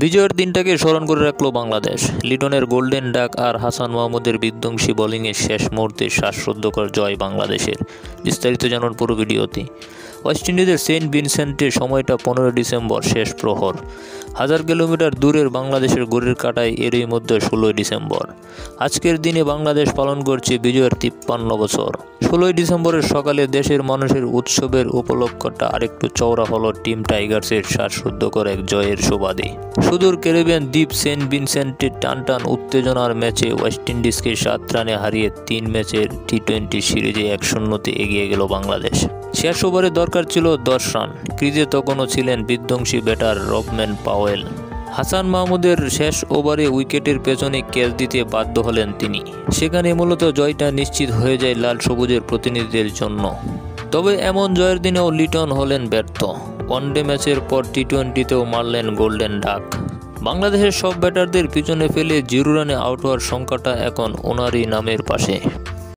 বিজয়ের দিনটাকে স্মরণ করে রাখল বাংলাদেশ। লিটনের গোল্ডেন ডাক আর হাসান মাহমুদের বিধ্বংসী বোলিংয়ে শেষ মুহূর্তে শ্বাসরুদ্ধকর জয় বাংলাদেশের। বিস্তারিত জানুন পুরো ভিডিওতে। ওয়েস্ট ইন্ডিজের সেন্ট ভিনসেন্টে সময়টা 15 ডিসেম্বর, শেষ প্রহর। 1000 কিলোমিটার দূরের বাংলাদেশের ঘড়ির কাঁটায় এরই মধ্যে 16 ডিসেম্বর। আজকের দিনে বাংলাদেশ পালন করছে বিজয়ের 53 বছর। 16 ডিসেম্বরের সকালে দেশের মানুষের উৎসবের উপলক্ষটা আরেকটু চওড়া হলো টিম টাইগার্সের শ্বাসরুদ্ধকর এক জয়ের সুবাদে। সুদূর ক্যারিবিয়ান দ্বীপ সেন্ট ভিনসেন্টে টানটান উত্তেজনার ম্যাচে ওয়েস্ট ইন্ডিজকে 7 রানে হারিয়ে 3 ম্যাচের টি-20 সিরিজে 1-0-তে এগিয়ে গেল বাংলাদেশ। শেষ ওভারে দরকার ছিল 10 রান। ক্রিজে তখনও ছিলেন বিধ্বংসী ব্যাটার রবম্যান পাওয়েল। হাসান মাহমুদের শেষ ওভারে উইকেটের পেছনে ক্যাচ দিতে বাধ্য হলেন তিনি। সেখানে মূলত জয়টা নিশ্চিত হয়ে যায় লাল সবুজের প্রতিনিধিদের জন্য। তবে এমন জয়ের দিনেও লিটন হলেন ব্যর্থ। ওয়ানডে ম্যাচের পর টি-20তেও মারলেন গোল্ডেন ডাক। বাংলাদেশের সব ব্যাটারদের পিছনে ফেলে 0 রানে আউট হওয়ার সংখ্যাটা এখন ওনারই নামের পাশে।